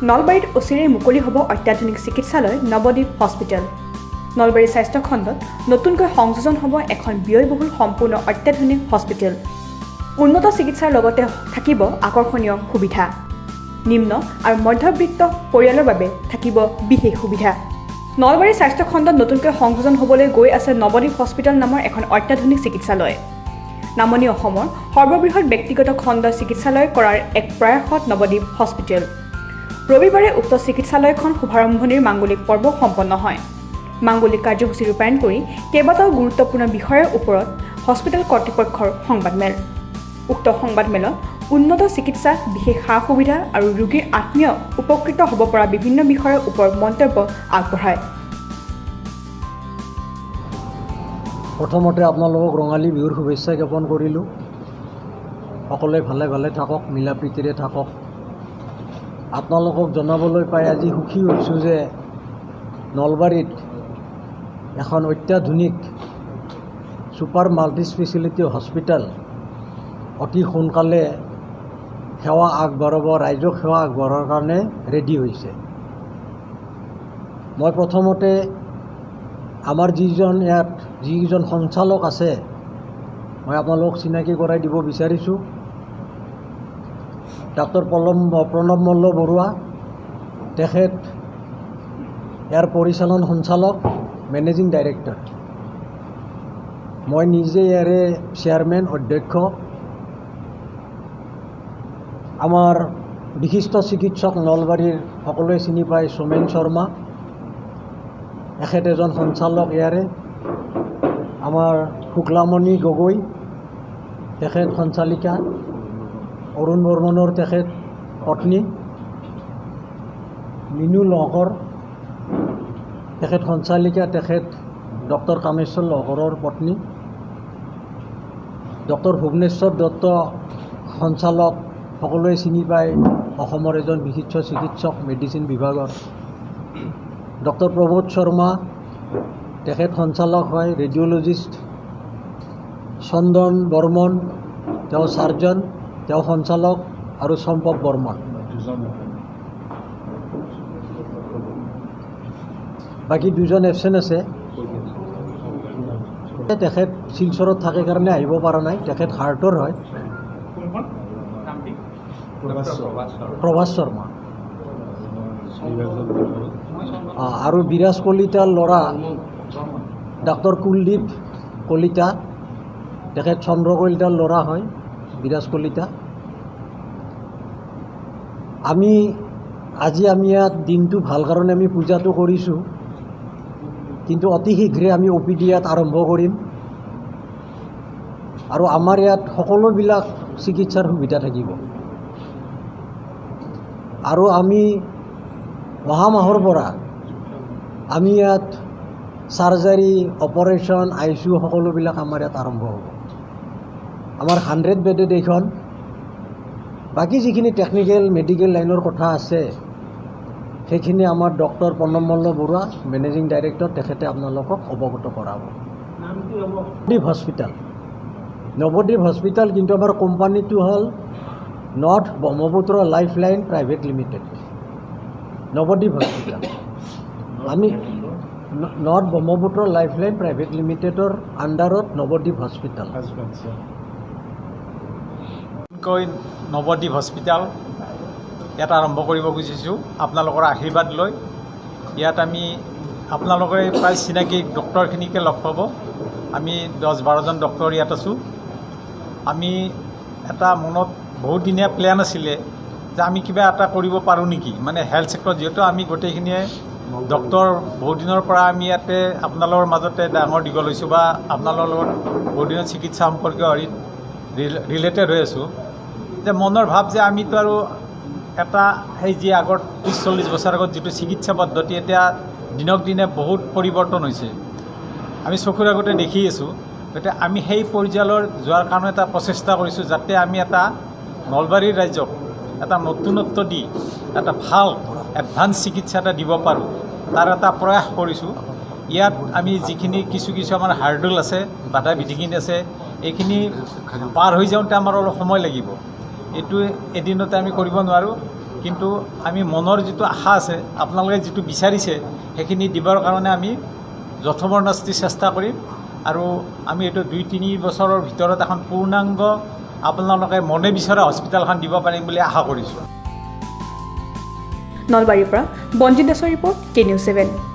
নলবাৰীত অচিৰেই মুকলি হ'ব অত্যাধুনিক চিকিৎসালয় নৱদ্বীপ হস্পিটেল। নলবাৰী স্বাস্থ্য খণ্ডত নতুনকৈ সংযোজন হ'ব এখন ব্যয়বহুল সম্পূৰ্ণ অত্যাধুনিক হস্পিটেল। উন্নত চিকিৎসাৰ লগতে থাকিব আকৰ্ষণীয় সুবিধা। নিম্ন আৰু মধ্যবিত্ত পৰিয়ালৰ বাবে থাকিব বিশেষ সুবিধা। নলবাৰী স্বাস্থ্য খণ্ডত নতুনকৈ সংযোজন হ'বলৈ গৈ আছে নৱদ্বীপ হস্পিটেল নামৰ এখন অত্যাধুনিক চিকিৎসালয়। নামনি অসমৰ সৰ্ববৃহৎ ব্যক্তিগত খণ্ড চিকিৎসালয় কৰাৰ এক প্ৰয়াসত নৱদ্বীপ হস্পিটেল। ৰবিবাৰে উক্ত চিকিৎসালয়খন শুভাৰম্ভণিৰ মাংগলিক পৰ্ব সম্পন্ন হয়। মাংগলিক কাৰ্যসূচী ৰূপায়ণ কৰি কেইবাটাও গুৰুত্বপূৰ্ণ বিষয়ৰ ওপৰত হস্পিটেল কৰ্তৃপক্ষৰ সংবাদমেল। উক্ত সংবাদমেলত উন্নত চিকিৎসা, বিশেষ সা সুবিধা আৰু ৰোগীৰ আত্মীয় উপকৃত হ'ব পৰা বিভিন্ন বিষয়ৰ ওপৰত মন্তব্য আগবঢ়ায়। প্ৰথমতে আপোনালোকক ৰঙালী বিহুৰ শুভেচ্ছা জ্ঞাপন কৰিলোঁ। সকলোৱে ভালে ভালে থাকক, মিলা প্ৰীতিৰে থাকক। আপোনালোকক জনাবলৈ পাই আজি সুখী হৈছোঁ যে নলবাৰীত এখন অত্যাধুনিক ছুপাৰ মাল্টি স্পেচিয়েলিটি হস্পিটেল অতি সোনকালে সেৱা আগবঢ়াব, ৰাইজক সেৱা আগবঢ়াৰ কাৰণে ৰেডি হৈছে। মই প্ৰথমতে আমাৰ যিকেইজন সঞ্চালক আছে মই আপোনালোকক চিনাকি কৰাই দিব বিচাৰিছোঁ। ডাক্তৰ প্ৰণৱ মল্ল বৰুৱা, তেখেত ইয়াৰ পৰিচালন সঞ্চালক, মেনেজিং ডাইৰেক্টৰ। মই নিজে ইয়াৰে চেয়াৰমেন, অধ্যক্ষ। আমাৰ বিশিষ্ট চিকিৎসক নলবাৰীৰ সকলোৱে চিনি পায় সোমেন শৰ্মা, এখেত এজন সঞ্চালক ইয়াৰে। আমাৰ শুক্লামণি গগৈ, তেখেত সঞ্চালিকা। অৰুণ বৰ্মনৰ তেখেত পত্নী। মিনু লহকৰ, তেখেত সঞ্চালিকা, তেখেত ডক্টৰ কামেশ্বৰ লহকৰৰ পত্নী। ডক্টৰ ভুৱনেশ্বৰ দত্ত সঞ্চালক, সকলোৱে চিনি পায়, অসমৰ এজন বিশিষ্ট চিকিৎসক মেডিচিন বিভাগৰ। ডক্টৰ প্ৰবোধ শৰ্মা, তেখেত সঞ্চালক হয়, ৰেডিঅ'লজিষ্ট। চন্দন বৰ্মন, তেওঁ চাৰ্জন, তেওঁ সঞ্চালক, আৰু সম্পৱ বৰ্মন। বাকী দুজন এবচেণ্ট আছে। তেখেত শিলচৰত থাকে কাৰণে আহিব পৰা নাই। তেখেত হাৰ্টৰ হয়, প্ৰভাস শৰ্মা। আৰু বিৰাজ কলিতাৰ ল'ৰা ডাক্তৰ কুলদীপ কলিতা, তেখেত চন্দ্ৰ কলিতাৰ ল'ৰা হয়, বিৰাজ কলিতা। আজি আমি ইয়াত দিনটো ভাল কাৰণে আমি পূজাটো কৰিছোঁ, কিন্তু অতি শীঘ্ৰে আমি OPD ইয়াত আৰম্ভ কৰিম। আৰু আমাৰ ইয়াত সকলোবিলাক চিকিৎসাৰ সুবিধা থাকিব। আৰু আমি অহা মাহৰ পৰা আমি ইয়াত চাৰ্জাৰী, অপাৰেশ্যন, ICU সকলোবিলাক আমাৰ ইয়াত আৰম্ভ হ'ব। আমাৰ 100 বেডেড এইখন। বাকী যিখিনি টেকনিকেল মেডিকেল লাইনৰ কথা আছে সেইখিনি আমাৰ doctor Pranab Malla Baruah, managing director, তেখেতে আপোনালোকক অৱগত কৰাব। নৱদ্বীপ হস্পিটেল, নৱদ্বীপ হস্পিটেল, কিন্তু আমাৰ কোম্পানীটো হ'ল north Brahmaputra lifeline private limited. Nabadwip hospital আমি নৰ্থ ব্ৰহ্মপুত্ৰ লাইফলাইন প্ৰাইভেট লিমিটেডৰ আণ্ডাৰত নৱদ্বীপ হস্পিটেল। নৱদ্বীপ হস্পিটেল ইয়াত আৰম্ভ কৰিব খুজিছোঁ আপোনালোকৰ আশীৰ্বাদ লৈ। ইয়াত আমি আপোনালোকে প্ৰায় চিনাকি ডক্টৰখিনিকে লগ পাব। আমি 10-12জন ডক্টৰ ইয়াত আছোঁ। আমি এটা মনত বহুত দিনীয়া প্লেন আছিলে যে আমি কিবা এটা কৰিব পাৰোঁ নেকি, মানে হেল্থ ছেক্টৰত, যিহেতু আমি গোটেইখিনিয়ে ডক্টৰ বহুত দিনৰ পৰা আমি ইয়াতে আপোনালোকৰ মাজতে ডাঙৰ দীঘল হৈছোঁ বা আপোনালোকৰ লগত বহুত দিনৰ চিকিৎসা সম্পৰ্কীয় ৰিলেটেড হৈ আছোঁ। যে মনৰ ভাৱ যে আমিতো আৰু এটা সেই যি আগত 30-40 বছৰ আগত যিটো চিকিৎসা পদ্ধতি, এতিয়া দিনক দিনে বহুত পৰিৱৰ্তন হৈছে, আমি চকুৰ আগতে দেখি আছোঁ। গতিকে আমি সেই পৰ্যায়ৰ যোৱাৰ কাৰণে এটা প্ৰচেষ্টা কৰিছোঁ, যাতে আমি এটা নলবাৰীৰ ৰাইজক এটা নতুনত্ব দি এটা ভাল এডভান্স চিকিৎসা এটা দিব পাৰোঁ, তাৰ এটা প্ৰয়াস কৰিছোঁ। ইয়াত আমি যিখিনি কিছু আমাৰ হাৰ্ডল আছে, বাধা বিধিখিনি আছে, এইখিনি পাৰ হৈ যাওঁতে আমাৰ অলপ সময় লাগিব। এইটো এদিনতে আমি কৰিব নোৱাৰোঁ, কিন্তু আমি মনৰ যিটো আশা আছে আপোনালোকে যিটো বিচাৰিছে সেইখিনি দিবৰ কাৰণে আমি যথোপৰ্ণাস্তি চেষ্টা কৰিম আৰু আমি এইটো 2-3 বছৰৰ ভিতৰত এখন পূৰ্ণাংগ আপোনালোকে মনে বিচৰা হস্পিটেলখন দিব পাৰিম বুলি আশা কৰিছোঁ। নলবাৰীৰ পৰা বঞ্জিত দাসৰ ৰিপৰ্ট, K News 7।